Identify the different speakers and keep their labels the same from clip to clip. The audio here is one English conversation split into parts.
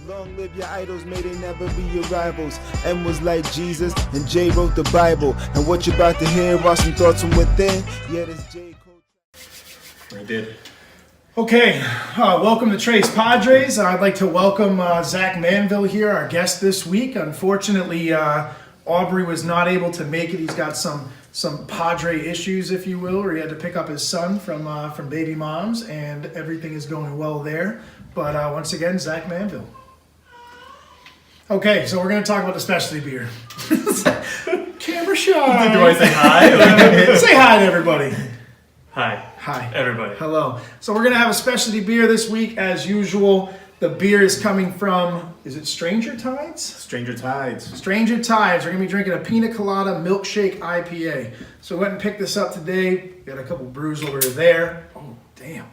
Speaker 1: Long live your idols, may they never be your rivals. M was like Jesus, and J wrote the Bible. And what you're about to hear are some thoughts from within. Yeah, this J.
Speaker 2: I did.
Speaker 3: Okay, welcome to Tres Padres. I'd like to welcome Zach Manville here, our guest this week. Unfortunately, Aubrey was not able to make it. He's got some Padre issues, if you will, or he had to pick up his son from baby moms, and everything is going well there. But once again, Zach Manville. Okay, so we're going to talk about the specialty beer. Camera shy.
Speaker 2: Do I say hi?
Speaker 3: Say hi to everybody.
Speaker 2: Hi.
Speaker 3: Hi.
Speaker 2: Everybody.
Speaker 3: Hello. So we're going to have a specialty beer this week, as usual. The beer is coming from, is it Stranger Tides?
Speaker 2: Stranger Tides.
Speaker 3: Stranger Tides. We're going to be drinking a Pina Colada Milkshake IPA. So we went and picked this up today. Got a couple brews over there. Oh, damn.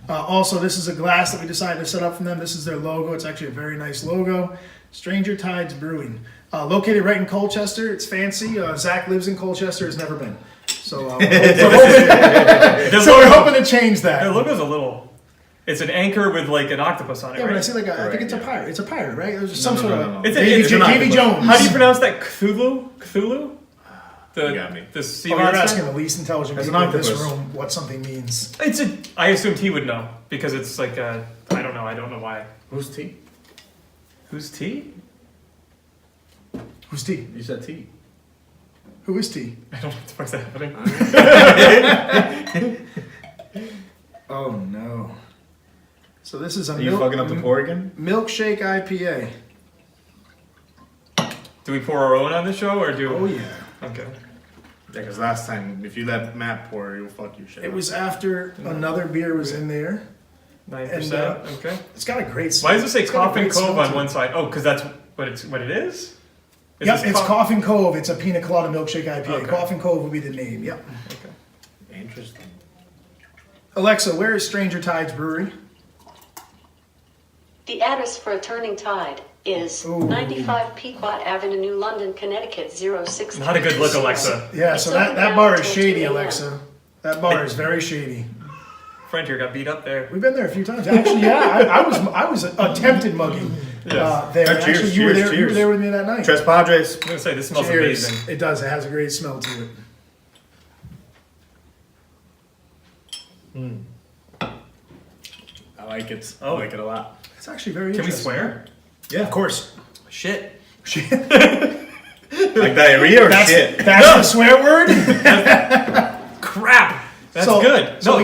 Speaker 3: Also, this is a glass that we decided to set up from them. This is their logo. It's actually a very nice logo. Stranger Tides Brewing. Located right in Colchester. It's fancy. Zach lives in Colchester, has never been. So we're hoping to change that.
Speaker 2: Their logo's a little... It's an anchor with like an octopus on it,
Speaker 3: Yeah,
Speaker 2: right?
Speaker 3: but I see I think it's a pirate. It's a pirate, right? There's some sort of...
Speaker 2: It's
Speaker 3: Davy Jones.
Speaker 2: How do you pronounce that? Cthulhu?
Speaker 3: You
Speaker 2: got me. The sea
Speaker 3: you're
Speaker 2: monster?
Speaker 3: asking the least intelligent people in this room what something means.
Speaker 2: I assumed he would know because it's like I don't know why.
Speaker 4: Who's T?
Speaker 2: Who's T?
Speaker 3: Who's T?
Speaker 4: You said T.
Speaker 3: Who is T?
Speaker 2: I don't know what the fuck's happening.
Speaker 3: Oh no. So this is a
Speaker 4: Are you fucking up the pour again?
Speaker 3: Milkshake IPA.
Speaker 2: Do we pour our own on the show or do?
Speaker 3: Oh yeah.
Speaker 2: Okay.
Speaker 4: Yeah, because last time, if you let Matt pour, you'll fuck your shit.
Speaker 3: It was after another beer was in there.
Speaker 2: 9%. Okay.
Speaker 3: It's got a great smell.
Speaker 2: Why does it say
Speaker 3: It's got a
Speaker 2: Coffin
Speaker 3: great
Speaker 2: Cove
Speaker 3: smell
Speaker 2: on
Speaker 3: to
Speaker 2: one
Speaker 3: it.
Speaker 2: side? Oh, because that's what it is.
Speaker 3: Yep, it's Coffin Cove. It's a Pina Colada Milkshake IPA.
Speaker 2: Okay.
Speaker 3: Coffin Cove would be the name. Yep.
Speaker 2: Okay.
Speaker 4: Interesting.
Speaker 3: Alexa, where is Stranger Tides Brewery?
Speaker 5: The address for a turning tide is 95 Pequot Avenue, New London, Connecticut, 063.
Speaker 2: Not a good look, Alexa.
Speaker 3: Yeah,
Speaker 5: It's
Speaker 3: so that
Speaker 5: open
Speaker 3: bar
Speaker 5: now
Speaker 3: is
Speaker 5: till
Speaker 3: shady,
Speaker 5: 2 a.m.
Speaker 3: Alexa. That bar is very shady.
Speaker 2: Friend here got beat up there.
Speaker 3: We've been there a few times. Actually, yeah, I was attempted mugging
Speaker 2: Yes.
Speaker 3: there.
Speaker 4: Cheers,
Speaker 3: Actually, you were
Speaker 4: cheers,
Speaker 3: there. You were
Speaker 4: cheers.
Speaker 3: there with me that night.
Speaker 4: Tres Padres.
Speaker 2: I'm gonna say this smells
Speaker 3: Cheers.
Speaker 2: amazing.
Speaker 3: It does. It has a great smell to it.
Speaker 4: I like it.
Speaker 2: Oh.
Speaker 4: I like it a lot.
Speaker 3: It's actually very
Speaker 2: Can we
Speaker 3: interesting.
Speaker 2: swear?
Speaker 3: Yeah, of course.
Speaker 2: Shit.
Speaker 4: Like diarrhea or shit?
Speaker 3: That's the swear word.
Speaker 2: Crap. That's
Speaker 3: So-
Speaker 2: good.
Speaker 3: So
Speaker 2: No.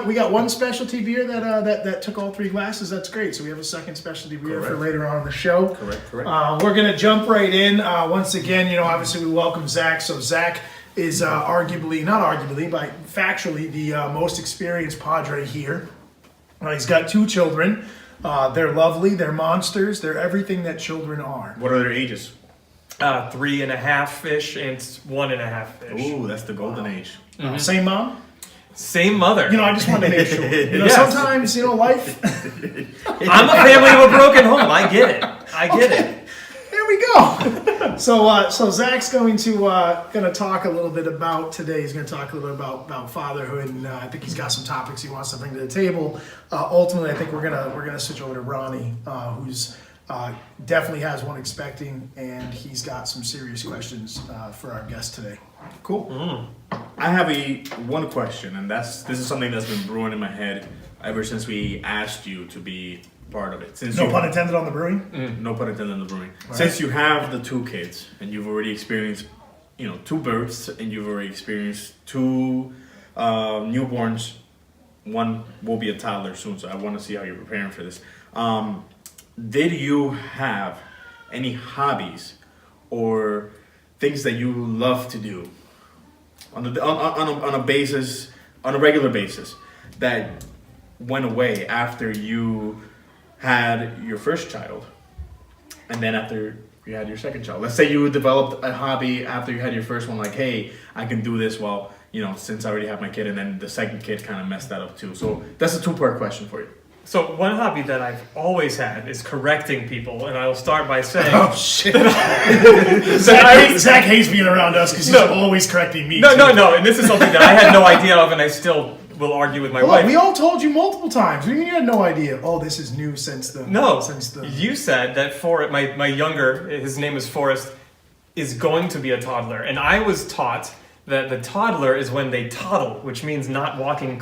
Speaker 3: we got one specialty beer that took all three glasses. That's great. So we have a second specialty beer for
Speaker 4: Correct.
Speaker 3: later on in the show.
Speaker 4: Correct.
Speaker 3: We're gonna jump right in. Once again, obviously we welcome Zach. So Zach is not arguably, but factually the most experienced Padre here. He's got two children. They're lovely. They're monsters. They're everything that children are.
Speaker 4: What are their ages?
Speaker 2: 3.5-ish and 1.5-ish.
Speaker 4: Ooh, that's the golden age.
Speaker 3: Same mom.
Speaker 2: Same mother.
Speaker 3: I just wanted to make sure.
Speaker 2: Yes.
Speaker 3: Sometimes life.
Speaker 2: I'm a family of a broken home. I get it.
Speaker 3: There we go. So Zach's going to talk a little bit about today. He's going to talk a little bit about fatherhood, and I think he's got some topics he wants to bring to the table. Ultimately, I think we're gonna switch over to Ronnie, who's definitely has one expecting, and he's got some serious questions for our guest today.
Speaker 4: Cool. I have one question, and this is something that's been brewing in my head ever since we asked you to be part of it. Since
Speaker 3: No pun intended on the brewing.
Speaker 4: No pun intended on the brewing. Since you have the two kids and you've already experienced, two births, and you've already experienced two newborns. One will be a toddler soon, so I want to see how you're preparing for this. Did you have any hobbies or things that you love to do on a regular basis that went away after you had your first child, and then after you had your second child? Let's say you developed a hobby after you had your first one, like, hey, I can do this while, since I already have my kid, and then the second kid kind of messed that up too. So that's a two-part question for you.
Speaker 2: So one hobby that I've always had is correcting people, and I'll start by saying...
Speaker 3: Oh shit! Zach hates being around us because he's always correcting me.
Speaker 2: No, and this is something that I had no idea of, and I still will argue with my
Speaker 3: Look,
Speaker 2: wife.
Speaker 3: we all told you multiple times. You had no idea. Oh, this is new since the...
Speaker 2: No,
Speaker 3: Since the...
Speaker 2: you said that my younger, his name is Forrest, is going to be a toddler. And I was taught that the toddler is when they toddle, which means not walking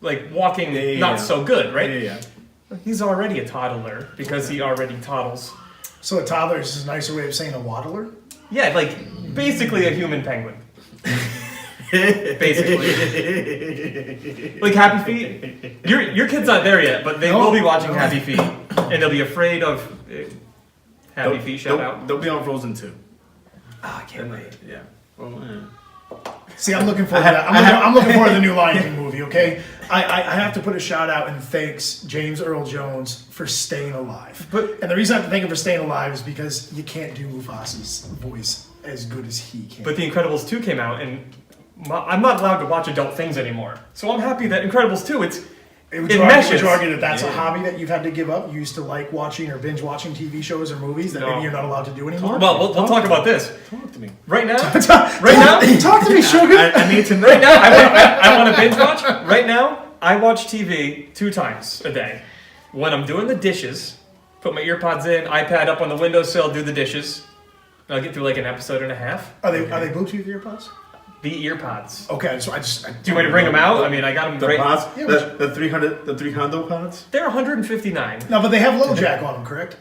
Speaker 2: not so good, right?
Speaker 4: Yeah.
Speaker 2: He's already a toddler because he already toddles.
Speaker 3: So a toddler is just a nicer way of saying a waddler?
Speaker 2: Yeah, like basically a human penguin. Basically. Like Happy Feet. Your kid's not there yet, but they will be watching Happy Feet. And they'll be afraid of Happy Feet, shout out.
Speaker 4: They'll be on Frozen 2.
Speaker 2: Oh, I can't wait.
Speaker 4: Yeah. Well,
Speaker 3: See, I'm looking forward to that. I'm looking forward to the new Lion King movie, okay? I have to put a shout out and thanks James Earl Jones for staying alive. And the reason I have to thank him for staying alive is because you can't do Mufasa's voice as good as he can.
Speaker 2: But The Incredibles 2 came out, and I'm not allowed to watch adult things anymore. So I'm happy that Incredibles 2, it meshes.
Speaker 3: Would you argue that that's a hobby that you've had to give up? You used to like watching or binge watching TV shows or movies that maybe you're not allowed to do anymore?
Speaker 2: Well, we'll talk about this.
Speaker 4: talk to me.
Speaker 2: Right now?
Speaker 3: Talk to me, sugar.
Speaker 4: I need to know.
Speaker 2: Right now, I want to binge watch. Right now, I watch TV 2 times a day. When I'm doing the dishes, put my earpods in, iPad up on the windowsill, do the dishes. And I'll get through like an episode and a half.
Speaker 3: Are they Bluetooth earpods?
Speaker 2: The earpods.
Speaker 3: Okay, so I
Speaker 2: Do you want me to bring them out? I mean, I got them
Speaker 4: The
Speaker 2: right.
Speaker 4: pods,
Speaker 3: Yeah,
Speaker 4: the 300 pods.
Speaker 2: They're 159.
Speaker 3: No, but they have low jack on them, correct?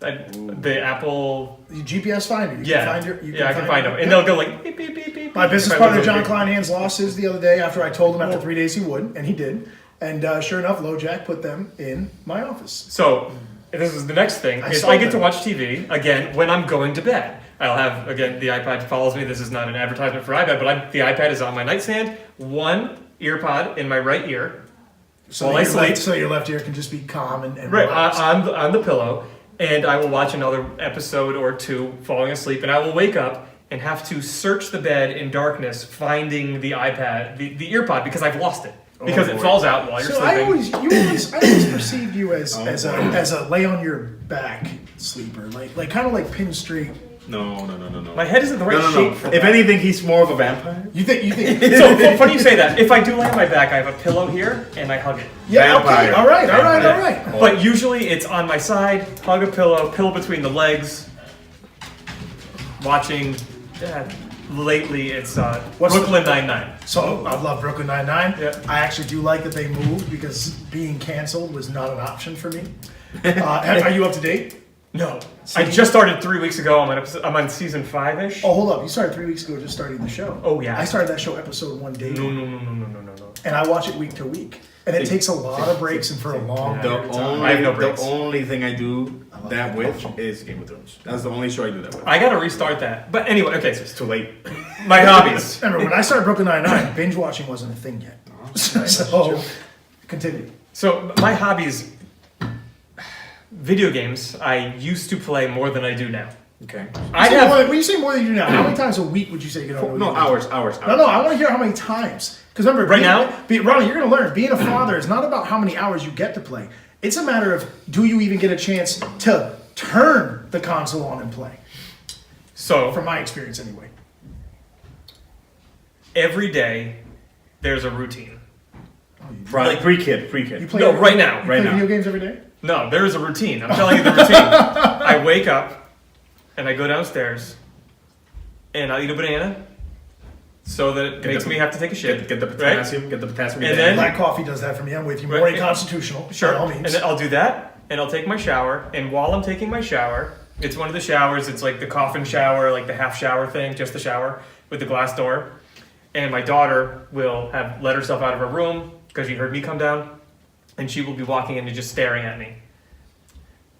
Speaker 2: The Apple.
Speaker 3: The GPS finder. You
Speaker 2: Yeah.
Speaker 3: can find
Speaker 2: I can find them. And they'll go like beep, beep, beep, beep.
Speaker 3: My business
Speaker 2: If I
Speaker 3: partner
Speaker 2: lose
Speaker 3: John
Speaker 2: them.
Speaker 3: Kleinhands lost his the other day after I told him after 3 days he would, and he did. And sure enough, LoJack put them in my office.
Speaker 2: So, this is the next thing.
Speaker 3: I
Speaker 2: Is
Speaker 3: saw
Speaker 2: I get
Speaker 3: that.
Speaker 2: to watch TV, again, when I'm going to bed. I'll have, again, the iPad follows me. This is not an advertisement for iPad, but the iPad is on my nightstand. One earpod in my right ear. While I sleep.
Speaker 3: So your left ear can just be calm and
Speaker 2: Right,
Speaker 3: relaxed.
Speaker 2: on the pillow. And I will watch another episode or 2 falling asleep. And I will wake up and have to search the bed in darkness, finding the iPad, the earpod, because I've lost it. Because it falls out while you're
Speaker 3: So
Speaker 2: sleeping.
Speaker 3: I always perceived you as a lay on your back sleeper, like kind of like Pin Street.
Speaker 4: No.
Speaker 2: My head isn't the right shape for
Speaker 4: If
Speaker 2: that.
Speaker 4: anything, he's more of a vampire.
Speaker 3: You think?
Speaker 2: So funny you say that. If I do lay on my back, I have a pillow here and I hug it.
Speaker 3: Yeah.
Speaker 4: Vampire.
Speaker 3: Okay. All right.
Speaker 2: But usually it's on my side, hug a pillow between the legs. Watching. Lately, it's Brooklyn Nine-Nine.
Speaker 3: So I love Brooklyn Nine-Nine.
Speaker 2: Yeah.
Speaker 3: I actually do like that they moved because being canceled was not an option for me. Are you up to date?
Speaker 2: No, I just started 3 weeks ago. I'm on season 5-ish.
Speaker 3: Oh, hold up. You started 3 weeks ago just starting the show.
Speaker 2: Oh, yeah.
Speaker 3: I started that show episode 1 day.
Speaker 2: No.
Speaker 3: And I watch it week to week. And it takes a lot of breaks and for a long period of time.
Speaker 2: I have no breaks.
Speaker 4: The only thing I do that with is Game of Thrones. That's the only show I do that with.
Speaker 2: I gotta restart that. But anyway, okay.
Speaker 4: It's too late.
Speaker 2: My hobbies.
Speaker 3: Remember, when I started Brooklyn Nine-Nine, binge watching wasn't a thing yet. So, continue.
Speaker 2: So my hobbies, video games. I used to play more than I do now.
Speaker 4: Okay.
Speaker 3: When you say more than you do now, how many times a week would you say you get on?
Speaker 4: No, hours.
Speaker 3: No, I want to hear how many times. Because remember, Ronnie, you're going to learn, being a father is not about how many hours you get to play. It's a matter of, do you even get a chance to turn the console on and play?
Speaker 2: So
Speaker 3: From my experience, anyway.
Speaker 2: every day, there's a routine.
Speaker 4: Pre-kid.
Speaker 3: You play
Speaker 2: No, right now.
Speaker 3: You play video games every day?
Speaker 2: No, there is a routine. I'm telling you the routine. I wake up and I go downstairs and I'll eat a banana so that it makes me have to take a shit.
Speaker 4: Get the potassium. Get the potassium.
Speaker 2: And then-
Speaker 3: Black coffee does that for me. I'm with you.
Speaker 2: Right.
Speaker 3: Morning constitutional.
Speaker 2: Sure.
Speaker 3: By all
Speaker 2: And
Speaker 3: means.
Speaker 2: then I'll do that and I'll take my shower. And while I'm taking my shower, it's one of the showers. It's like the coffin shower, like the half shower thing, just the shower with the glass door. And my daughter will have let herself out of her room because she heard me come down. And she will be walking in and just staring at me.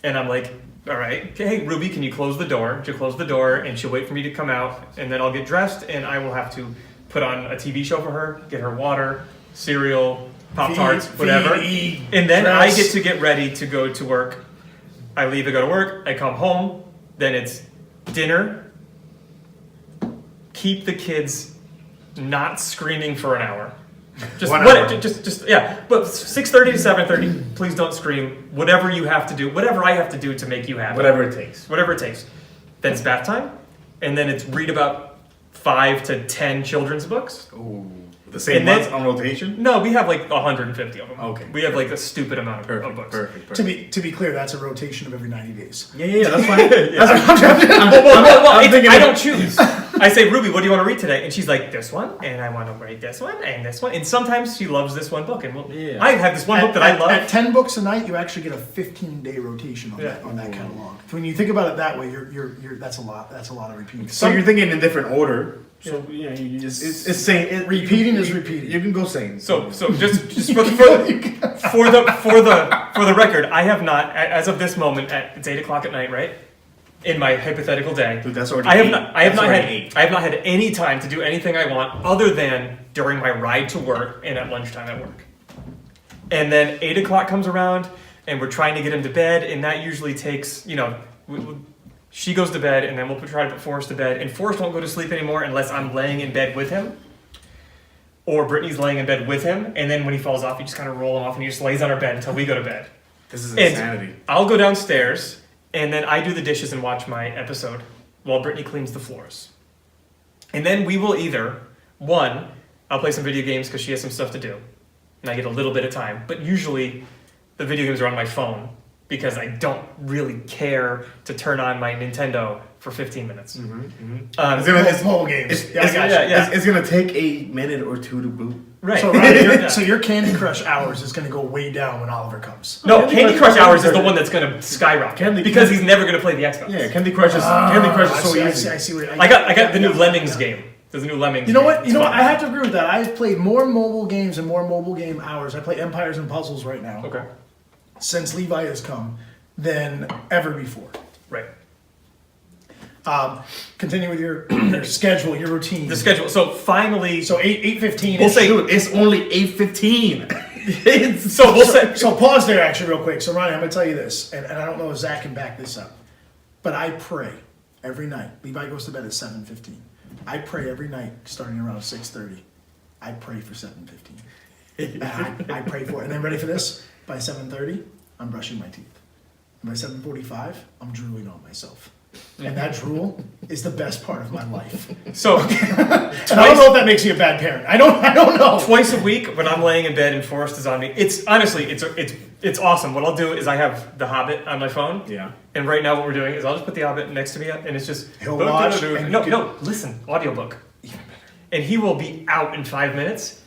Speaker 2: And I'm like, all right, hey, Ruby, can you close the door? She'll close the door and she'll wait for me to come out. And then I'll get dressed and I will have to put on a TV show for her, get her water, cereal, Pop-Tarts, whatever.
Speaker 3: eat,
Speaker 2: And then
Speaker 3: dress.
Speaker 2: I get to get ready to go to work. I leave to go to work. I come home. Then it's dinner. Keep the kids not screaming for an hour. Just
Speaker 4: 1
Speaker 2: what?
Speaker 4: hour.
Speaker 2: Just yeah. But 6:30 to 7:30. Please don't scream. Whatever you have to do. Whatever I have to do to make you happy.
Speaker 4: Whatever it takes.
Speaker 2: Whatever it takes. Then it's bath time, and then it's read about 5 to 10 children's books.
Speaker 4: Ooh. The same
Speaker 2: And then-
Speaker 4: months on rotation?
Speaker 2: No, we have like 150 of them.
Speaker 4: Okay.
Speaker 2: We have like a stupid amount of
Speaker 4: Perfect,
Speaker 2: books.
Speaker 4: perfect.
Speaker 3: To be clear, that's a rotation of every 90 days.
Speaker 4: Yeah, that's fine.
Speaker 2: I don't choose. I say, Ruby, what do you want to read today? And she's like, this one, and I want to read this one, and this one. And sometimes she loves this one book. And I have this one book that I love.
Speaker 3: At 10 books a night, you actually get a 15-day rotation on that catalog. When you think about it that way, you're that's a lot. That's a lot of repeating.
Speaker 4: So you're thinking in different order. So yeah, you just it's same.
Speaker 3: Repeating is repeating.
Speaker 4: You can go same.
Speaker 2: So just for the record, I have not, as of this moment, it's 8:00 at night, right? In my hypothetical day,
Speaker 4: Dude, that's already
Speaker 2: I have
Speaker 4: eight.
Speaker 2: not had any time to do anything I want other than during my ride to work and at lunchtime at work. And then 8:00 comes around, and we're trying to get him to bed, and that usually takes, she goes to bed, and then we'll try to put Forrest to bed, and Forrest won't go to sleep anymore unless I'm laying in bed with him, or Brittany's laying in bed with him, and then when he falls off, you just kind of roll him off, and he just lays on our bed until we go to bed.
Speaker 4: This is
Speaker 2: And
Speaker 4: insanity.
Speaker 2: I'll go downstairs, and then I do the dishes and watch my episode while Brittany cleans the floors. And then we will either, one, I'll play some video games because she has some stuff to do, and I get a little bit of time, but usually the video games are on my phone because I don't really care to turn on my Nintendo for 15 minutes.
Speaker 4: It's
Speaker 3: mobile games.
Speaker 4: It's gonna take a minute or two to boot.
Speaker 2: Right.
Speaker 3: So, Ryan, so your Candy Crush hours is going to go way down when Oliver comes.
Speaker 2: No, Candy Crush Hours is the one that's going to skyrocket because he's never going to play the Xbox.
Speaker 4: Yeah, Candy Crush is so easy.
Speaker 3: I see what
Speaker 2: I got the new Lemmings game. There's a new Lemmings.
Speaker 3: You know what?
Speaker 2: game.
Speaker 3: You know
Speaker 2: It's
Speaker 3: what?
Speaker 2: fun.
Speaker 3: I have to agree with that. I've played more mobile games and more mobile game hours. I play Empires and Puzzles right now
Speaker 2: Okay.
Speaker 3: since Levi has come than ever before.
Speaker 2: Right.
Speaker 3: Continue with your schedule, your routine.
Speaker 2: The schedule. So finally,
Speaker 3: So 8:15.
Speaker 2: We'll say-
Speaker 4: Dude, it's only 8:15.
Speaker 2: so we'll say.
Speaker 3: So pause there actually real quick. So Ronnie, I'm gonna tell you this, and I don't know if Zach can back this up, but I pray every night. Levi goes to bed at 7:15. I pray every night starting around 6:30. I pray for 7:15. I pray for it. And then ready for this? By 7:30, I'm brushing my teeth. And by 7:45, I'm drooling on myself. And that drool is the best part of my life.
Speaker 2: So
Speaker 3: And I don't know if that makes you a bad parent. I don't know.
Speaker 2: twice a week when I'm laying in bed and Forrest is on me, it's honestly it's awesome. What I'll do is I have The Hobbit on my phone.
Speaker 4: Yeah.
Speaker 2: And right now what we're doing is I'll just put The Hobbit next to me and it's just
Speaker 3: He'll watch and
Speaker 2: no, listen, audiobook. And he will be out in 5 minutes,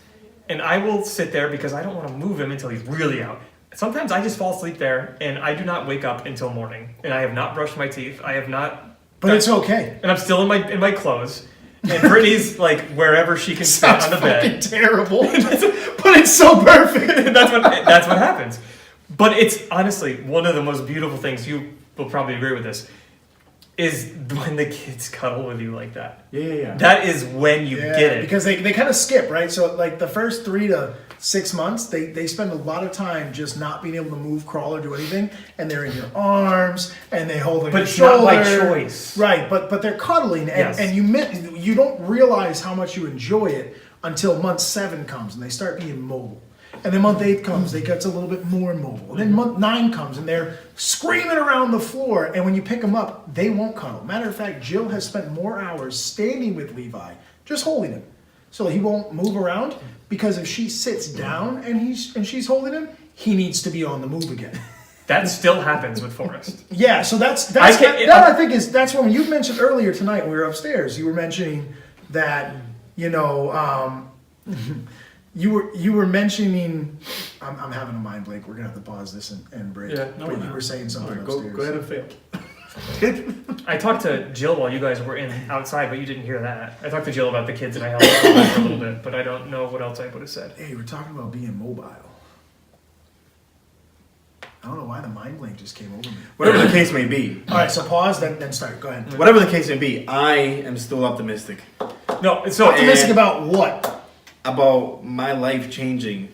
Speaker 2: and I will sit there because I don't want to move him until he's really out. Sometimes I just fall asleep there, and I do not wake up until morning, and I have not brushed my teeth. I have not.
Speaker 3: But it's okay.
Speaker 2: And I'm still in my clothes, and Brittany's like wherever she can sit
Speaker 3: Sounds
Speaker 2: on the
Speaker 3: fucking
Speaker 2: bed.
Speaker 3: terrible. But it's so perfect.
Speaker 2: that's what happens. But it's honestly one of the most beautiful things. You will probably agree with this. Is when the kids cuddle with you like that.
Speaker 4: Yeah.
Speaker 2: That is when you get it.
Speaker 3: Because they kind of skip, right? So like the first 3 to 6 months, they spend a lot of time just not being able to move, crawl, or do anything, and they're in your arms and they hold on
Speaker 2: But
Speaker 3: your
Speaker 2: it's not
Speaker 3: shoulder.
Speaker 2: by choice.
Speaker 3: Right? But they're cuddling, and,
Speaker 2: Yes.
Speaker 3: and you don't realize how much you enjoy it until month 7 comes and they start being mobile. And then month 8 comes, they get a little bit more mobile. And then month 9 comes, and they're screaming around the floor. And when you pick them up, they won't cuddle. Matter of fact, Jill has spent more hours standing with Levi, just holding him, so he won't move around. Because if she sits down and she's holding him, he needs to be on the move again.
Speaker 2: That still happens with Forrest.
Speaker 3: Yeah, so that's
Speaker 2: I can't-
Speaker 3: I think is that's when you mentioned earlier tonight when we were upstairs. You were mentioning that you were mentioning. I'm having a mind blank. We're gonna have to pause this and break.
Speaker 2: Yeah,
Speaker 3: but you were saying something
Speaker 4: Go
Speaker 3: upstairs.
Speaker 4: ahead and fail.
Speaker 2: I talked to Jill while you guys were outside, but you didn't hear that. I talked to Jill about the kids and I held on for a little bit, but I don't know what else I would have said.
Speaker 3: Hey, we're talking about being mobile. I don't know why the mind blank just came over me.
Speaker 4: Whatever the case may be.
Speaker 3: All right, so pause, then start. Go ahead.
Speaker 4: Whatever the case may be, I am still optimistic
Speaker 2: No, so
Speaker 3: Optimistic about what?
Speaker 4: about my life changing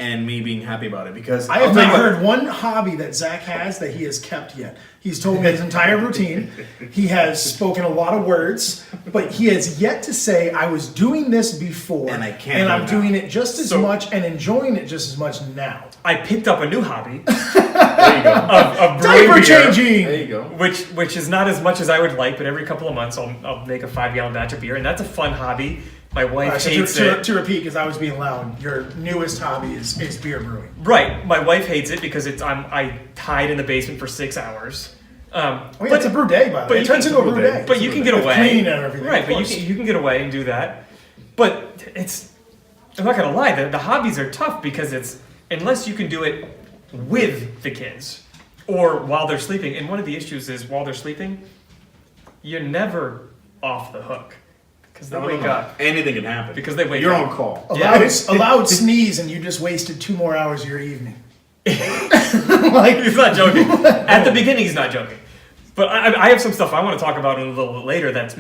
Speaker 4: and me being happy about it because
Speaker 3: I have
Speaker 4: I'll tell
Speaker 3: not
Speaker 4: you what,
Speaker 3: heard one hobby that Zach has that he has kept yet. He's told me his entire routine. He has spoken a lot of words, but he has yet to say, I was doing this before,
Speaker 4: And I can't
Speaker 3: and
Speaker 4: do
Speaker 3: I'm
Speaker 4: it
Speaker 3: doing it just as
Speaker 2: So-
Speaker 3: much and enjoying it just as much now.
Speaker 2: I picked up a new hobby
Speaker 4: There you go.
Speaker 2: of brewing
Speaker 3: Diaper
Speaker 2: beer,
Speaker 3: changing!
Speaker 4: There you go.
Speaker 2: which is not as much as I would like, but every couple of months I'll make a 5-gallon batch of beer, and that's a fun hobby My wife
Speaker 3: Alright, so
Speaker 2: hates
Speaker 3: to
Speaker 2: it.
Speaker 3: to repeat, because I was being loud, your newest hobby is beer brewing.
Speaker 2: Right. My wife hates it because I hide in the basement for 6 hours.
Speaker 3: Oh yeah, it's a brew day, by the way. It turns into a brew day.
Speaker 2: But you can get
Speaker 3: With
Speaker 2: away.
Speaker 3: cleaning and everything.
Speaker 2: Right,
Speaker 3: of
Speaker 2: but
Speaker 3: course.
Speaker 2: you can get away and do that. But I'm not gonna lie, the hobbies are tough because unless you can do it with the kids or while they're sleeping. And one of the issues is while they're sleeping, you're never off the hook because they wake up.
Speaker 4: Anything can happen.
Speaker 2: Because they wake
Speaker 4: You're
Speaker 2: up.
Speaker 4: on call.
Speaker 3: A loud sneeze and you just wasted 2 more hours of your evening.
Speaker 2: He's not joking. At the beginning, he's not joking. But I have some stuff I want to talk about a little bit later that's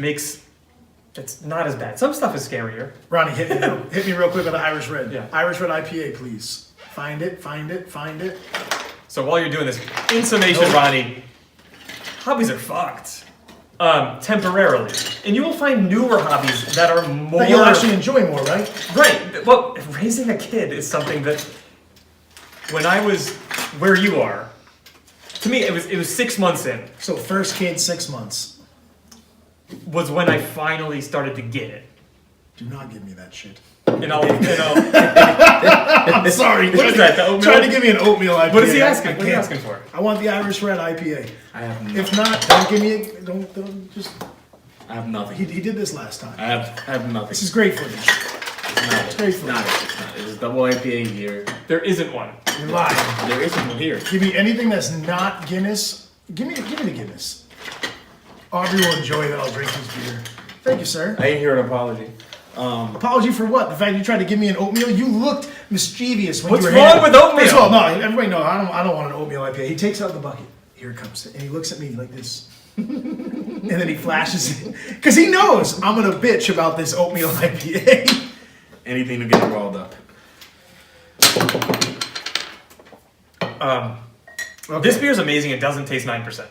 Speaker 2: not as bad. Some stuff is scarier.
Speaker 3: Ronnie, hit me real quick on the Irish Red.
Speaker 2: Yeah.
Speaker 3: Irish Red IPA, please. Find it.
Speaker 2: So while you're doing this, in summation, Ronnie, hobbies are fucked. Temporarily. And you will find newer hobbies that are more...
Speaker 3: That you'll actually enjoy more, right?
Speaker 2: Right. Well, raising a kid is something that, when I was where you are, to me it was 6 months in,
Speaker 3: So first kid, 6 months.
Speaker 2: was when I finally started to get it.
Speaker 3: Do not give me that shit.
Speaker 2: And I'll
Speaker 3: I'm sorry.
Speaker 2: What is that, the oatmeal?
Speaker 3: Trying to give me an oatmeal IPA.
Speaker 2: what is he
Speaker 3: I
Speaker 2: asking? What are you
Speaker 3: can't.
Speaker 2: asking for?
Speaker 3: I want the Irish Red IPA.
Speaker 4: I have
Speaker 3: If not, don't give me. Don't just.
Speaker 4: I have nothing.
Speaker 3: He did this last time.
Speaker 4: I have nothing.
Speaker 3: This is great for you.
Speaker 4: It's
Speaker 3: great
Speaker 4: It's
Speaker 3: food.
Speaker 4: not. It's double IPA here.
Speaker 2: There isn't one.
Speaker 3: You're lying.
Speaker 4: There isn't one here.
Speaker 3: Give me anything that's not Guinness. Give me the Guinness. Aubrey will enjoy that. I'll drink his beer. Thank you, sir.
Speaker 4: I didn't hear an apology.
Speaker 3: Apology for what? The fact you tried to give me an oatmeal? You looked mischievous when
Speaker 2: What's
Speaker 3: you were
Speaker 2: wrong
Speaker 3: handing-
Speaker 2: with oatmeal?
Speaker 3: First of all, no, everybody knows I don't want an oatmeal IPA. He takes out the bucket. Here it comes. And he looks at me like this. And then he flashes it. Because he knows I'm going to bitch about this oatmeal IPA.
Speaker 4: Anything to get it rolled up.
Speaker 2: This beer is amazing. It doesn't taste 9%.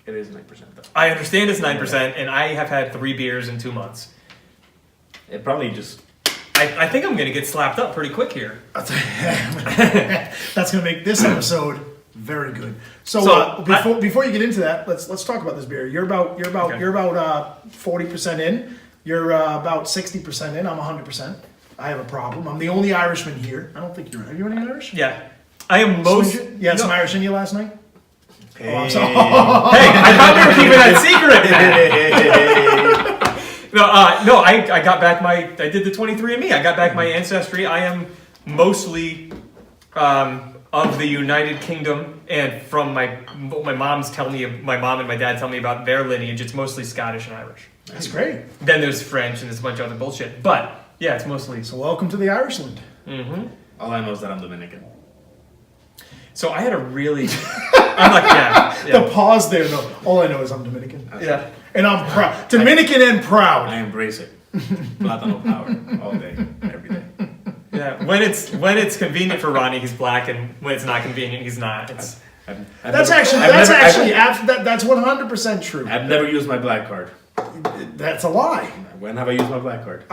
Speaker 4: It is 9% though.
Speaker 2: I understand it's 9%, and I have had 3 beers in 2 months.
Speaker 4: It probably just.
Speaker 2: I think I'm going to get slapped up pretty quick here.
Speaker 3: That's going to make this episode very good. So,
Speaker 2: So,
Speaker 3: before you get into that, let's talk about this beer. You're about 40% in. You're about 60% in. I'm 100%. I have a problem. I'm the only Irishman here. I don't think you're. Are you any Irish?
Speaker 2: Yeah. I am most...
Speaker 3: You had some Irish in you last night?
Speaker 4: Hey.
Speaker 3: Oh, I'm sorry.
Speaker 2: Hey, I thought we were keeping that secret. No, I got back I did the 23andMe. I got back my ancestry. I am mostly of the United Kingdom, and from my mom and my dad tell me about their lineage, it's mostly Scottish and Irish.
Speaker 3: That's great.
Speaker 2: Then there's French and there's a bunch of other bullshit. But, yeah, it's mostly...
Speaker 3: So welcome to the Irishland.
Speaker 4: All I know is that I'm Dominican.
Speaker 2: So I had a really... I'm like, yeah.
Speaker 3: The pause there, though. All I know is I'm Dominican.
Speaker 2: Yeah.
Speaker 3: And I'm proud. Dominican and proud.
Speaker 4: I embrace it. Plátano power all day, every day.
Speaker 2: Yeah, when it's convenient for Ronnie, he's black, and when it's not convenient, he's not. It's
Speaker 3: That's 100% true.
Speaker 4: I've never used my black card.
Speaker 3: That's a lie.
Speaker 4: When have I used my black card?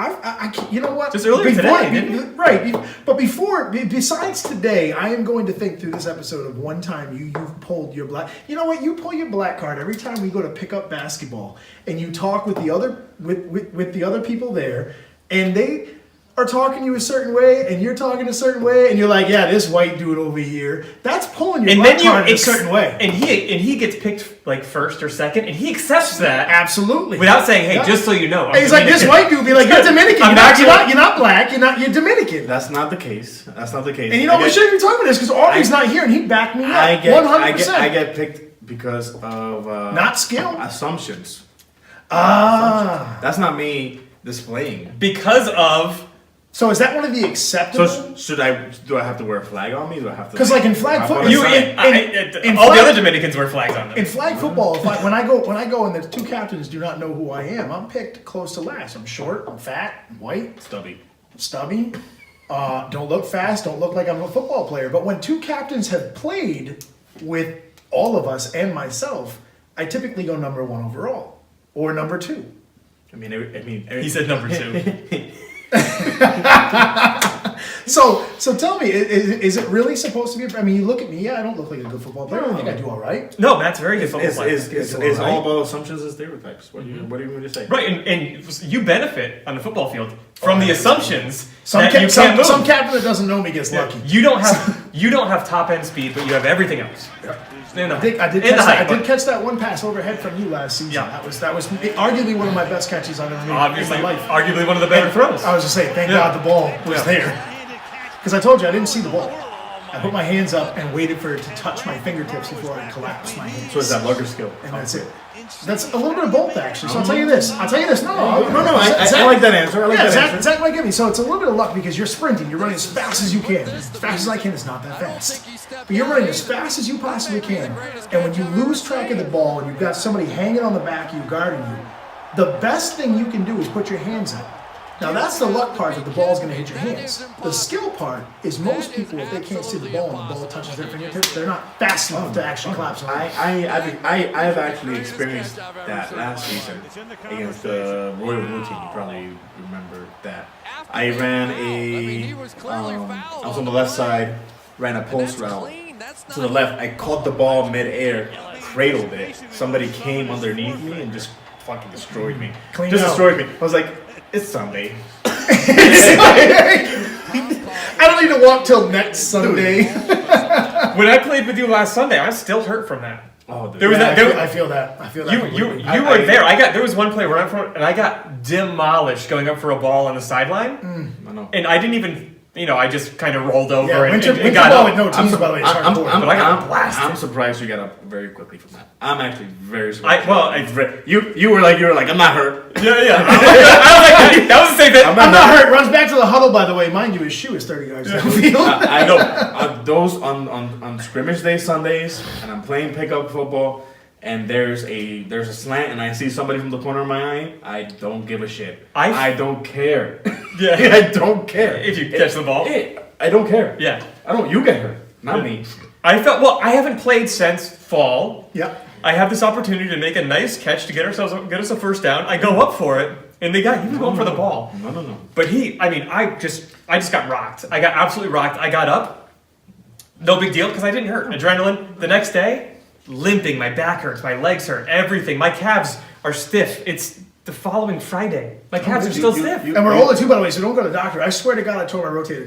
Speaker 3: You know what?
Speaker 2: Just earlier today, didn't you?
Speaker 3: Right. But besides today, I am going to think through this episode of one time you've pulled your black. You know what? You pull your black card every time we go to pick up basketball, and you talk with the other with the other people there, and they are talking to you a certain way, and you're talking a certain way, and you're like, yeah, this white dude over here, that's pulling your black card in a certain way.
Speaker 2: And he gets picked like first or second, and he accepts that
Speaker 3: Absolutely.
Speaker 2: without saying, hey,
Speaker 3: Yeah.
Speaker 2: just so you know, I'm
Speaker 3: And he's like, this
Speaker 2: Dominican.
Speaker 3: white dude be like, you're Dominican.
Speaker 2: I'm
Speaker 3: You're not black. You're Dominican.
Speaker 4: That's not the case. That's not the case.
Speaker 3: And you know, we shouldn't be talking about this because Aubrey's not here, and he backed me up. 100%.
Speaker 4: I get picked because of
Speaker 3: Not skill.
Speaker 4: assumptions.
Speaker 3: Ah.
Speaker 4: That's not me displaying.
Speaker 2: Because of...
Speaker 3: So is that one of the acceptable?
Speaker 4: So do I have to wear a flag on me? Do I have to?
Speaker 3: 'Cause, like, in flag
Speaker 4: have
Speaker 3: football-
Speaker 4: a
Speaker 2: You,
Speaker 4: sign?
Speaker 2: all the
Speaker 3: flag-
Speaker 2: other Dominicans wear flags on them.
Speaker 3: In flag football, when I go and the 2 captains do not know who I am, I'm picked close to last. I'm short, I'm fat, I'm white,
Speaker 4: Stubby.
Speaker 3: stubby. Don't look fast, don't look like I'm a football player. But when 2 captains have played with all of us and myself, I typically go number 1 overall or number 2.
Speaker 4: I mean,
Speaker 2: He said number 2.
Speaker 3: So tell me, is it really supposed to be? I mean, you look at me. Yeah, I don't look like a good football player. I think I do all right.
Speaker 2: No, Matt's very good football player.
Speaker 4: It's all about assumptions and stereotypes. What do you want to say?
Speaker 2: Right, and you benefit on the football field from the assumptions
Speaker 3: Some
Speaker 2: that you
Speaker 3: some,
Speaker 2: can't move.
Speaker 3: some captain that doesn't know me gets lucky.
Speaker 2: You don't have top end speed, but you have everything else.
Speaker 3: I did catch that one pass overhead from you last season.
Speaker 2: Yeah.
Speaker 3: That was arguably one of my best catches I've ever made
Speaker 2: Obviously,
Speaker 3: in my life.
Speaker 2: arguably one of the better throws.
Speaker 3: I was just saying, thank God the ball was there. Because I told you I didn't see the ball. I put my hands up and waited for it to touch my fingertips before I collapsed my hands.
Speaker 4: So is that lugger skill?
Speaker 3: And that's it. That's a little bit of both, actually. So I'll tell you this. No.
Speaker 4: I like that answer. I like that answer.
Speaker 3: Zach might give me. So it's a little bit of luck because you're sprinting. You're running as fast as you can. As fast as I can is not that fast. But you're running as fast as you possibly can. And when you lose track of the ball and you've got somebody hanging on the back of you guarding you, the best thing you can do is put your hands up. Now that's the luck part that the ball's going to hit your hands. The skill part is most people, if they can't see the ball and the ball touches their fingertips, they're not fast enough to actually collapse.
Speaker 4: I have actually experienced that last season against the Royal Blue team. You probably remember that. I ran I was on the left side, ran a post route to the left. I caught the ball mid-air, cradled it. Somebody came underneath me and just fucking destroyed me. Destroyed me. I was like, it's Sunday.
Speaker 3: I don't need to walk till next Sunday.
Speaker 2: When I played with you last Sunday, I was still hurt from that.
Speaker 4: Oh, dude.
Speaker 2: There was
Speaker 3: I feel that.
Speaker 2: You were there. There was one play where I got demolished going up for a ball on the sideline,
Speaker 4: I know.
Speaker 2: and I didn't even. I just kind of rolled over
Speaker 3: Yeah,
Speaker 2: and
Speaker 3: winter
Speaker 2: got
Speaker 3: ball
Speaker 2: up.
Speaker 3: with no teams, by the way, is hardcore.
Speaker 2: But I got blasted.
Speaker 4: I'm surprised you got up very quickly from that. I'm actually very surprised.
Speaker 2: You
Speaker 4: were like I'm not hurt.
Speaker 2: Yeah. That was the same thing.
Speaker 3: I'm not hurt. Runs back to the huddle, by the way. Mind you, his shoe is 30 yards downfield.
Speaker 4: I know. Those on scrimmage day Sundays, and I'm playing pickup football, and there's a slant, and I see somebody from the corner of my eye. I don't give a shit. I don't care.
Speaker 2: Yeah.
Speaker 4: I don't care
Speaker 2: If you catch the ball.
Speaker 4: I don't care.
Speaker 2: Yeah.
Speaker 4: I don't. You get hurt, not me.
Speaker 2: I haven't played since fall.
Speaker 3: Yep.
Speaker 2: I have this opportunity to make a nice catch to get us a first down. I go up for it, and he was going for the ball.
Speaker 4: No.
Speaker 2: But I just got rocked. I got absolutely rocked. I got up, no big deal because I didn't hurt. Adrenaline. The next day, limping. My back hurts. My legs hurt. Everything. My calves are stiff. It's the following Friday. My calves are still stiff.
Speaker 3: And we're older too, by the way, so don't go to the doctor. I swear to God, I tore my rotator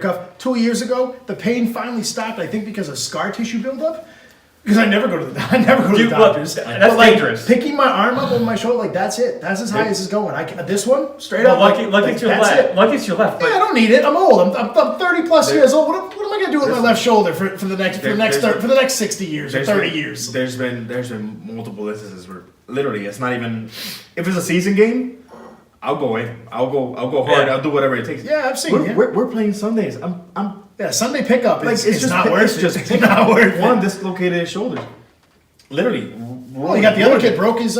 Speaker 3: cuff. 2 years ago. The pain finally stopped, I think, because of scar tissue buildup. Because I never go to the doctors.
Speaker 2: That's dangerous.
Speaker 3: Picking my arm up over my shoulder, that's it. That's as high as it's going. This one, straight up.
Speaker 2: Lucky it's your left. Lucky it's your left.
Speaker 3: Yeah, I don't need it. I'm old. I'm 30 plus years old. What am I gonna do with my left shoulder for the next 60 years or 30 years?
Speaker 4: There's been multiple instances where literally it's not even if it's a season game. I'll go in. I'll go hard.
Speaker 2: Yeah.
Speaker 4: I'll do whatever it takes.
Speaker 3: Yeah, I've seen it.
Speaker 4: We're playing Sundays. Yeah,
Speaker 3: Sunday pickup is
Speaker 4: it's
Speaker 3: not worth it.
Speaker 4: It's just not worth it. One dislocated his shoulders. Literally.
Speaker 3: Well, you got the other kid broke his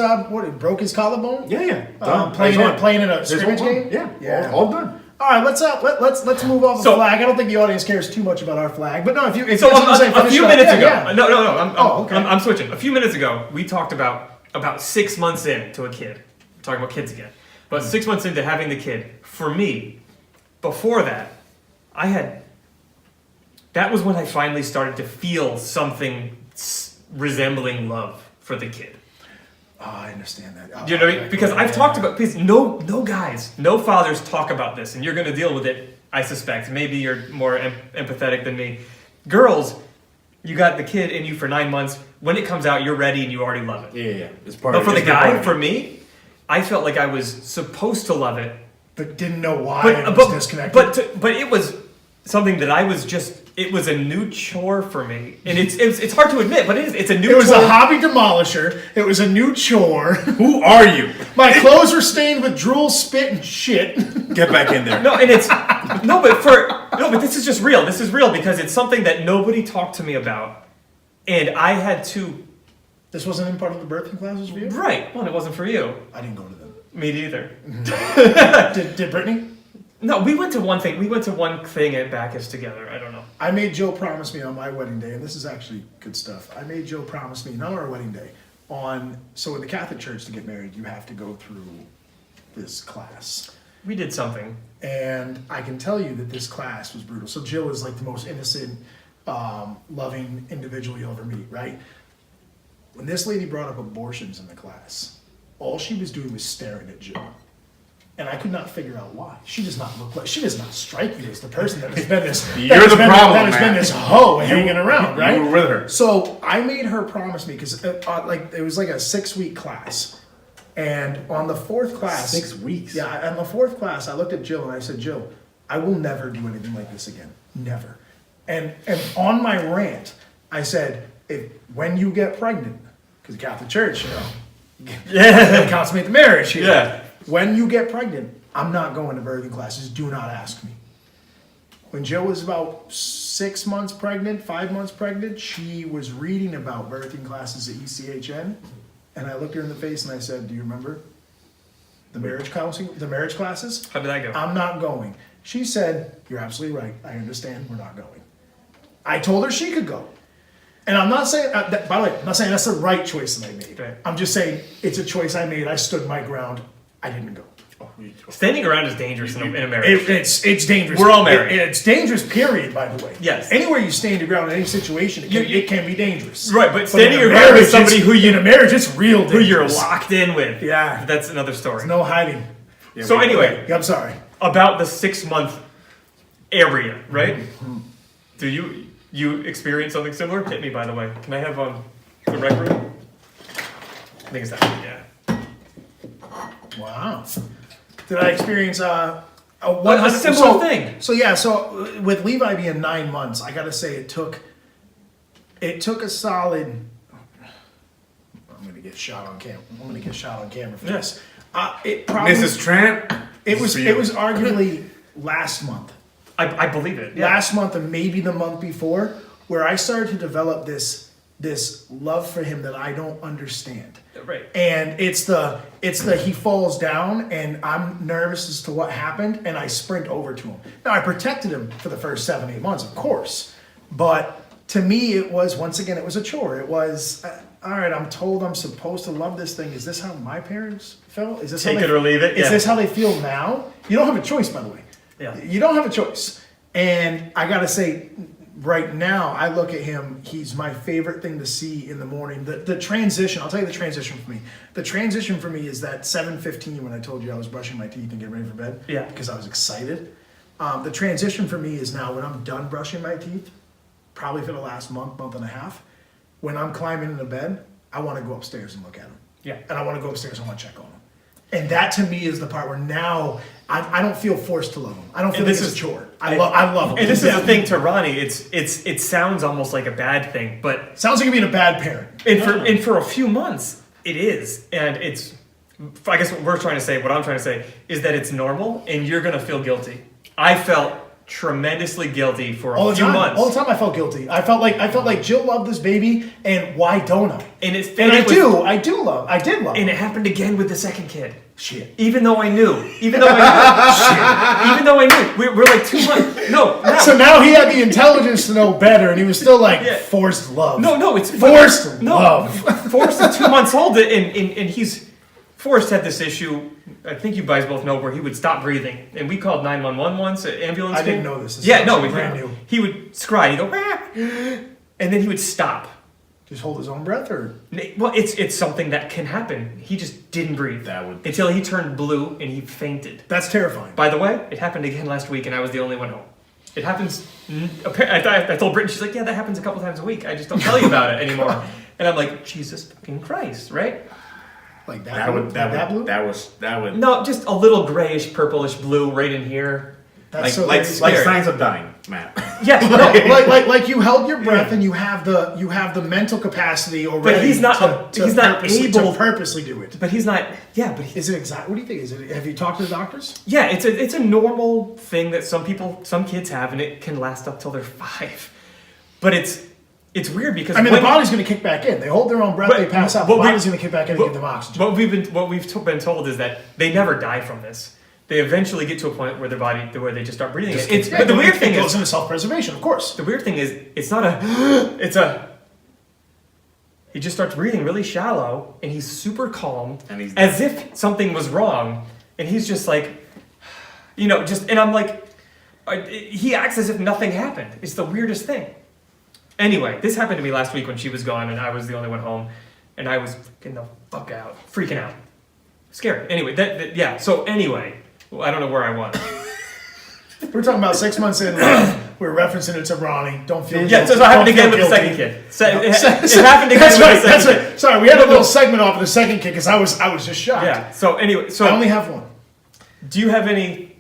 Speaker 3: collarbone.
Speaker 4: Yeah.
Speaker 3: Playing in a scrimmage game.
Speaker 4: Yeah. All done.
Speaker 3: All right, let's move off the flag. I don't think the audience cares too much about our flag, but no, if
Speaker 2: a few minutes ago.
Speaker 3: Yeah.
Speaker 2: No.
Speaker 3: Okay.
Speaker 2: I'm switching. A few minutes ago, we talked about 6 months into a kid. We're talking about kids again. But 6 months into having the kid, for me, before that, that was when I finally started to feel something resembling love for the kid.
Speaker 3: Oh, I understand that.
Speaker 2: You know what I mean? Because I've talked about, because no guys, no fathers talk about this, and you're going to deal with it, I suspect. Maybe you're more empathetic than me. Girls, you got the kid in you for 9 months. When it comes out, you're ready and you already love it.
Speaker 4: Yeah.
Speaker 2: But for the guy, for me, I felt like I was supposed to love it,
Speaker 3: but didn't know why. It was disconnected.
Speaker 2: But it was something that I was just. It was a new chore for me, and it's hard to admit, but it's a new.
Speaker 3: It was
Speaker 2: chore.
Speaker 3: a hobby demolisher. It was a new chore.
Speaker 4: Who are you?
Speaker 3: My clothes were stained with drool, spit, and shit.
Speaker 4: Get back in there.
Speaker 2: But this is just real. This is real because it's something that nobody talked to me about, and I had to.
Speaker 3: This wasn't in part of the birthing classes for you?
Speaker 2: Right. Well, it wasn't for you.
Speaker 3: I didn't go to them.
Speaker 2: Me neither.
Speaker 3: Did Brittany?
Speaker 2: No, we went to one thing. We went to one thing at Bacchus together. I don't know.
Speaker 3: I made Joe promise me on my wedding day, and this is actually good stuff. I made Joe promise me, not on our wedding day, so in the Catholic Church to get married, you have to go through this class.
Speaker 2: We did something.
Speaker 3: And I can tell you that this class was brutal. So Jill is like the most innocent, loving individual you'll ever meet, right? When this lady brought up abortions in the class, all she was doing was staring at Jill. And I could not figure out why. She does not look like, she does not strike you as the person that has been this, been this hoe hanging around, right?
Speaker 4: You were with her.
Speaker 3: So I made her promise me, because like it was like a 6-week class. And on the 4th class.
Speaker 4: 6 weeks?
Speaker 3: Yeah, on the 4th class, I looked at Jill and I said, Jill, I will never do anything like this again. Never. And on my rant, I said, when you get pregnant, because the Catholic Church, they consummate the marriage here.
Speaker 2: Yeah.
Speaker 3: When you get pregnant, I'm not going to birthing classes. Do not ask me. When Jill was about 6 months pregnant, 5 months pregnant, she was reading about birthing classes at ECHN. And I looked her in the face and I said, do you remember the marriage counseling, the marriage classes?
Speaker 2: How did that go?
Speaker 3: I'm not going. She said, you're absolutely right. I understand. We're not going. I told her she could go. And I'm not saying, by the way, I'm not saying that's the right choice that I made.
Speaker 2: Right.
Speaker 3: I'm just saying it's a choice I made. I stood my ground. I didn't go.
Speaker 2: Standing around is dangerous in a marriage.
Speaker 3: It's dangerous.
Speaker 2: We're all married.
Speaker 3: It's dangerous, period, by the way.
Speaker 2: Yes.
Speaker 3: Anywhere you stand your ground in any situation, it can be dangerous.
Speaker 2: Right, but
Speaker 3: in
Speaker 2: standing
Speaker 3: a
Speaker 2: your ground
Speaker 3: marriage,
Speaker 2: with somebody
Speaker 3: in a marriage, it's real dangerous.
Speaker 2: who you're locked in with.
Speaker 3: Yeah.
Speaker 2: That's another story.
Speaker 3: There's no hiding.
Speaker 4: Yeah,
Speaker 2: So anyway,
Speaker 3: Yeah, I'm sorry.
Speaker 2: about the 6-month area, right?
Speaker 3: Mm-hmm.
Speaker 2: Do you experience something similar? Hit me, by the way. Can I have the rec room? I think it's that one, yeah.
Speaker 3: Wow. Did I experience a
Speaker 2: similar thing.
Speaker 3: So yeah, so with Levi being 9 months, I gotta say it took a solid. I'm gonna get shot on camera. I'm gonna get shot on camera for this. It probably
Speaker 4: Mrs. Trent.
Speaker 3: it was arguably last month.
Speaker 2: I believe it. Yeah.
Speaker 3: Last month and maybe the month before, where I started to develop this love for him that I don't understand.
Speaker 2: Right.
Speaker 3: And it's the he falls down and I'm nervous as to what happened and I sprint over to him. Now I protected him for the first 7-8 months, of course, but to me it was, once again, it was a chore. It was all right. I'm told I'm supposed to love this thing. Is this how my parents felt? Is this
Speaker 2: Take it or leave it.
Speaker 3: Is
Speaker 2: Yeah.
Speaker 3: this how they feel now? You don't have a choice, by the way.
Speaker 2: Yeah.
Speaker 3: You don't have a choice. And I gotta say, right now, I look at him, he's my favorite thing to see in the morning. The transition, I'll tell you the transition for me. The transition for me is that 7:15 when I told you I was brushing my teeth and getting ready for bed.
Speaker 2: Yeah.
Speaker 3: Because I was excited. The transition for me is now when I'm done brushing my teeth, probably for the last month and a half, when I'm climbing into bed, I want to go upstairs and look at him.
Speaker 2: Yeah.
Speaker 3: And I want to go upstairs and want to check on him. And that to me is the part where now I don't feel forced to love him. I don't feel like it's a chore. I love him.
Speaker 2: And this is the thing to Ronnie. It sounds almost like a bad thing, but
Speaker 3: Sounds like you're being a bad parent.
Speaker 2: and for a few months it is, and it's. I guess what I'm trying to say is that it's normal, and you're gonna feel guilty. I felt tremendously guilty for a few months.
Speaker 3: All the time I felt guilty. I felt like Jill loved this baby, and why don't I?
Speaker 2: And
Speaker 3: I did love.
Speaker 2: And it happened again with the second kid.
Speaker 3: Shit.
Speaker 2: Even though I knew. We're like 2 months. No.
Speaker 3: So now he had the intelligence to know better, and he was still like forced love.
Speaker 2: No, it's
Speaker 3: forced love.
Speaker 2: Forrest is 2 months old, and he's. Forrest had this issue, I think you guys both know, where he would stop breathing. And we called 911 once, an ambulance.
Speaker 3: I didn't know this.
Speaker 2: Brand new. He would scry, he'd go, and then he would stop.
Speaker 3: Just hold his own breath, or?
Speaker 2: Well, it's something that can happen. He just didn't breathe until he turned blue and he fainted.
Speaker 3: That's terrifying.
Speaker 2: By the way, it happened again last week, and I was the only one home. It happens. I told Brittany, she's like, "Yeah, that happens a couple times a week. I just don't tell you about it anymore." And I'm like, "Jesus fucking Christ!" Right?
Speaker 3: Like that would.
Speaker 2: No, just a little grayish, purplish blue right in here.
Speaker 3: That's
Speaker 4: like signs of dying, Matt.
Speaker 2: Yes,
Speaker 3: like you held your breath and you have the mental capacity already.
Speaker 2: But he's not able
Speaker 3: to purposely do it.
Speaker 2: But he's not. Yeah, but
Speaker 3: is it exact? What do you think? Is it? Have you talked to the doctors?
Speaker 2: Yeah, it's a normal thing that some kids have, and it can last up till they're 5. But it's weird because
Speaker 3: the body's going to kick back in. They hold their own breath, they pass out. The body's going to kick back in and give them oxygen.
Speaker 2: What we've been told is that they never die from this. They eventually get to a point where where they just start breathing. But the weird thing is, it
Speaker 3: goes into self-preservation, of course.
Speaker 2: The weird thing is, it's not he just starts breathing really shallow, and he's super calm, as if something was wrong, and he's just like, You know, and I'm like, he acts as if nothing happened. It's the weirdest thing. Anyway, this happened to me last week when she was gone and I was the only one home, and I was freaking the fuck out, freaking out, scary. Anyway, yeah. So anyway, I don't know where I was.
Speaker 3: We're talking about 6 months in. We're referencing it to Ronnie. Don't feel
Speaker 2: Yeah, so it happened again with the second kid. It happened again
Speaker 3: That's
Speaker 2: with
Speaker 3: right.
Speaker 2: the
Speaker 3: That's
Speaker 2: second
Speaker 3: right. Sorry, we had a little segment off of the second kid because I was just shocked.
Speaker 2: Yeah. So anyway,
Speaker 3: I only have one.
Speaker 2: do you have any?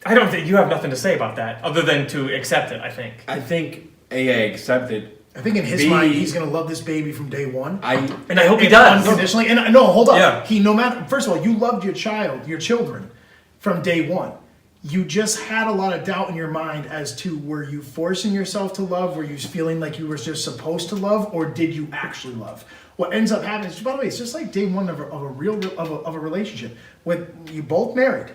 Speaker 2: I don't think you have nothing to say about that other than to accept it. I think.
Speaker 4: I think A accept it.
Speaker 3: I think in his mind, he's gonna love this baby from day one.
Speaker 2: And I hope he does.
Speaker 3: Unconditionally. And no, hold on.
Speaker 2: Yeah.
Speaker 3: No matter. First of all, you loved your children, from day one. You just had a lot of doubt in your mind as to were you forcing yourself to love, were you feeling like you were just supposed to love, or did you actually love? What ends up happening is, by the way, it's just like day one of a relationship. With you both married,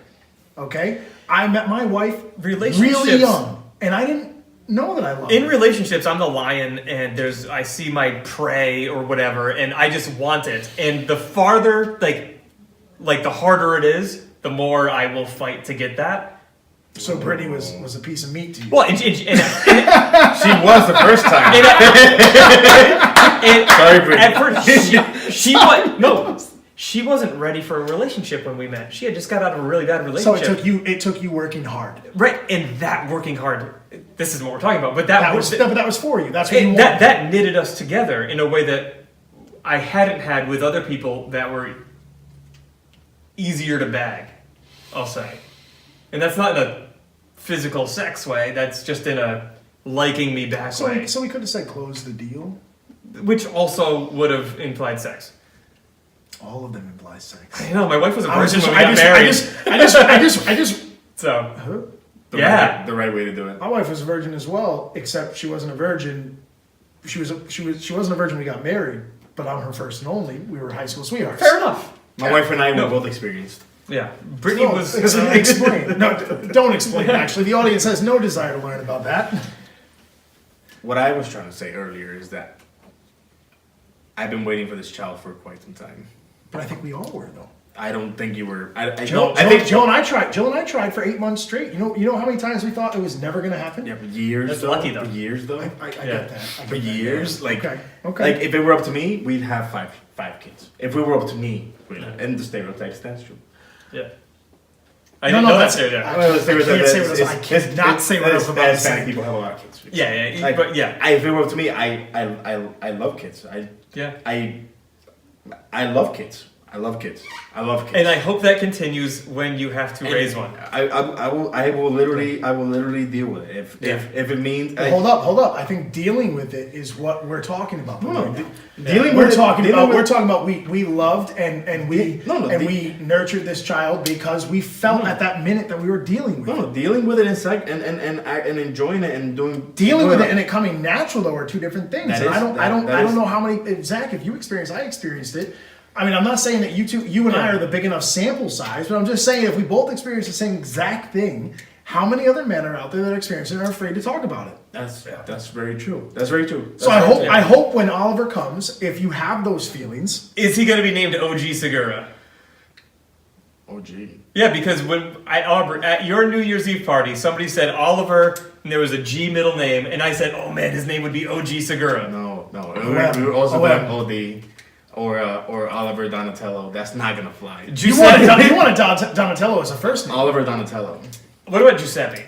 Speaker 3: okay? I met my wife really young, and I didn't know that I loved her.
Speaker 2: In relationships, I'm the lion, and I see my prey or whatever, and I just want it. And the farther, like the harder it is, the more I will fight to get that.
Speaker 3: So Brittany was a piece of meat to you.
Speaker 2: Well, and
Speaker 4: She was the first time. Sorry, Brittany.
Speaker 2: At first, she wasn't ready for a relationship when we met. She had just got out of a really bad
Speaker 3: So
Speaker 2: relationship.
Speaker 3: it took you working hard.
Speaker 2: Right, and that working hard. This is what we're talking about. But
Speaker 3: That was for you. That's what you wanted.
Speaker 2: that knitted us together in a way that I hadn't had with other people that were easier to bag, I'll say. And that's not in a physical sex way. That's just in a liking me back way.
Speaker 3: So we could have said close the deal.
Speaker 2: Which also would have implied sex.
Speaker 3: All of them imply sex.
Speaker 2: I know, my wife was a
Speaker 3: I was
Speaker 2: virgin
Speaker 3: just,
Speaker 2: when we got married.
Speaker 3: I just.
Speaker 2: So,
Speaker 4: The right way to do it.
Speaker 3: My wife was a virgin as well, except she wasn't a virgin. She wasn't a virgin when we got married, but I'm her first and only. We were high school sweethearts.
Speaker 2: fair enough.
Speaker 4: My wife and I were both experienced.
Speaker 2: Yeah, Brittany was.
Speaker 3: Explain. No, don't explain. Actually, the audience has no desire to learn about that.
Speaker 4: What I was trying to say earlier is that I've been waiting for this child for quite some time.
Speaker 3: But I think we all were, though.
Speaker 4: I don't think you were.
Speaker 3: Joe and I tried for 8 months straight. You know how many times we thought it was never going to happen?
Speaker 4: Yeah, for years.
Speaker 2: That's
Speaker 4: though.
Speaker 2: lucky, though.
Speaker 4: For years, though.
Speaker 3: I get that.
Speaker 4: For years,
Speaker 3: Okay.
Speaker 4: Like if it were up to me, we'd have five kids. If it were up to me, and the stereotypes, that's true.
Speaker 2: Yeah. I didn't know that's
Speaker 3: I
Speaker 2: there.
Speaker 3: cannot say what I was about to say.
Speaker 4: Hispanic people have a lot of kids.
Speaker 2: Yeah,
Speaker 4: Like,
Speaker 2: but yeah.
Speaker 4: If it were up to me, I love kids. I love kids. I love kids. I love kids.
Speaker 2: And I hope that continues when you have to raise one.
Speaker 4: I will literally deal with it if it means.
Speaker 3: Well, hold up. I think dealing with it is what we're talking about.
Speaker 4: We're
Speaker 3: talking about we loved and we nurtured this child because we felt at that minute that we were dealing with it.
Speaker 4: Dealing with it and enjoying it and doing
Speaker 3: dealing with it and it coming natural though are two different things.
Speaker 4: I
Speaker 3: don't know how many. Zach, if you experienced, I experienced it. I mean, I'm not saying that you and I are the big enough sample size, but I'm just saying if we both experience the same exact thing, how many other men are out there that experience it and are afraid to talk about it?
Speaker 4: That's very true. That's very true.
Speaker 3: So I hope when Oliver comes, if you have those feelings,
Speaker 2: is he going to be named OG Segura?
Speaker 4: OG.
Speaker 2: Yeah, because when at your New Year's Eve party, somebody said Oliver, and there was a G middle name, and I said, oh man, his name would be OG Segura.
Speaker 4: No. We were also going OD. Or Oliver Donatello. That's not gonna fly.
Speaker 3: You wanted Donatello as a first name.
Speaker 4: Oliver Donatello.
Speaker 2: What about Giuseppe?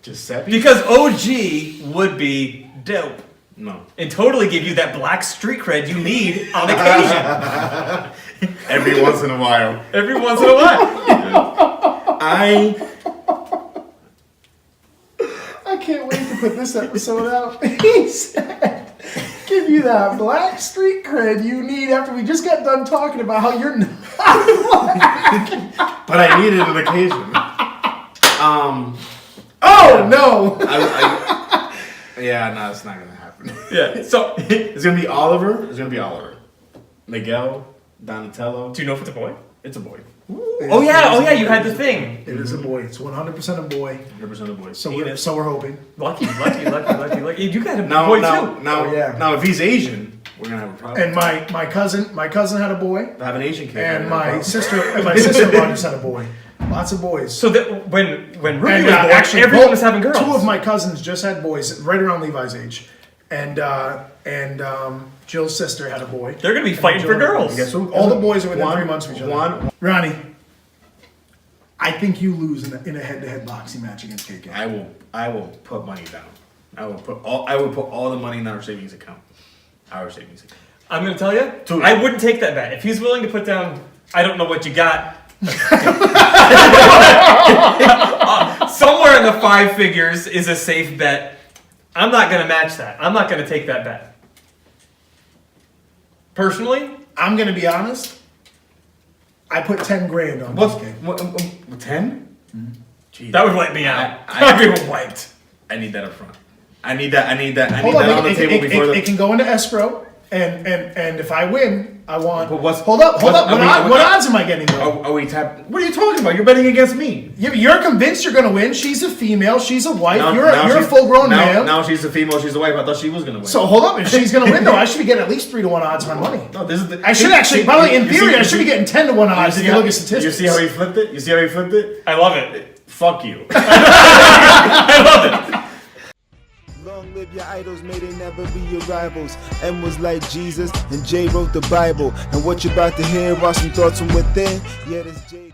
Speaker 4: Giuseppe?
Speaker 2: Because OG would be dope.
Speaker 4: No.
Speaker 2: And totally give you that black street cred you need on occasion.
Speaker 4: Every once in a while.
Speaker 2: Every once in a while.
Speaker 3: I can't wait to put this episode out. He said, give you that black street cred you need after we just got done talking about how you're not black.
Speaker 4: But I needed an occasion.
Speaker 3: Oh no!
Speaker 4: Yeah, no, it's not gonna happen.
Speaker 2: Yeah, so
Speaker 4: it's gonna be Oliver. It's gonna be Oliver. Miguel, Donatello.
Speaker 2: Do you know if it's a boy?
Speaker 4: It's a boy.
Speaker 2: Oh yeah, you had the thing.
Speaker 3: It is a boy. It's 100% a boy.
Speaker 4: 100% a boy.
Speaker 3: So we're hoping.
Speaker 2: Lucky. You got a
Speaker 4: Now,
Speaker 2: boy too.
Speaker 4: now, if he's Asian, we're gonna have a problem.
Speaker 3: And my cousin had a boy.
Speaker 4: I have an Asian kid.
Speaker 3: And my sister-in-law just had a boy. Lots of boys.
Speaker 2: So that when Ruby
Speaker 3: And,
Speaker 2: was born,
Speaker 3: actually,
Speaker 2: everyone was having girls.
Speaker 3: 2 of my cousins just had boys, right around Levi's age, and Jill's sister had a boy.
Speaker 2: They're gonna be fighting for girls.
Speaker 4: Guess who?
Speaker 3: All the boys are within 3 months of each other.
Speaker 4: One.
Speaker 3: Ronnie, I think you lose in a head-to-head boxing match against KK.
Speaker 4: I will put money down. I will put all the money in our savings account. Our savings account.
Speaker 2: I'm gonna tell you,
Speaker 4: Two.
Speaker 2: I wouldn't take that bet. If he's willing to put down, I don't know what you got. Somewhere in the 5 figures is a safe bet. I'm not gonna match that. I'm not gonna take that bet. Personally,
Speaker 3: I'm gonna be honest. I put 10 grand on
Speaker 4: What's
Speaker 3: this game.
Speaker 4: 10?
Speaker 2: that would wipe me out.
Speaker 4: I-
Speaker 2: I'd be wiped.
Speaker 4: I need that up front. I need that
Speaker 3: Hold
Speaker 4: on
Speaker 3: on,
Speaker 4: the table before
Speaker 3: it can go into escrow, and if I win, I want.
Speaker 4: But what's-
Speaker 3: hold up.
Speaker 4: what's-
Speaker 3: What odds am I getting though?
Speaker 4: Are we tapped? What are you talking about? You're betting against me.
Speaker 3: You're convinced you're gonna win. She's a female. She's a wife.
Speaker 4: Now-
Speaker 3: you're
Speaker 4: now
Speaker 3: a
Speaker 4: she's-
Speaker 3: full-grown
Speaker 4: now,
Speaker 3: male.
Speaker 4: Now she's a female. She's a wife. I thought she was gonna win.
Speaker 3: So hold up. If she's gonna win though, I should be getting at least 3-to-1 odds on my money.
Speaker 4: no, this is the.
Speaker 3: I should actually, probably in theory, I should be getting 10-to-1 odds if you look at statistics.
Speaker 4: You see how he flipped it? You see how he flipped it?
Speaker 2: I love it.
Speaker 4: Fuck you.
Speaker 2: I love it.
Speaker 1: Long live your idols, may they never be your rivals. M was like Jesus, and J wrote the Bible. And what you're about to hear are some thoughts from within. Yeah, this J.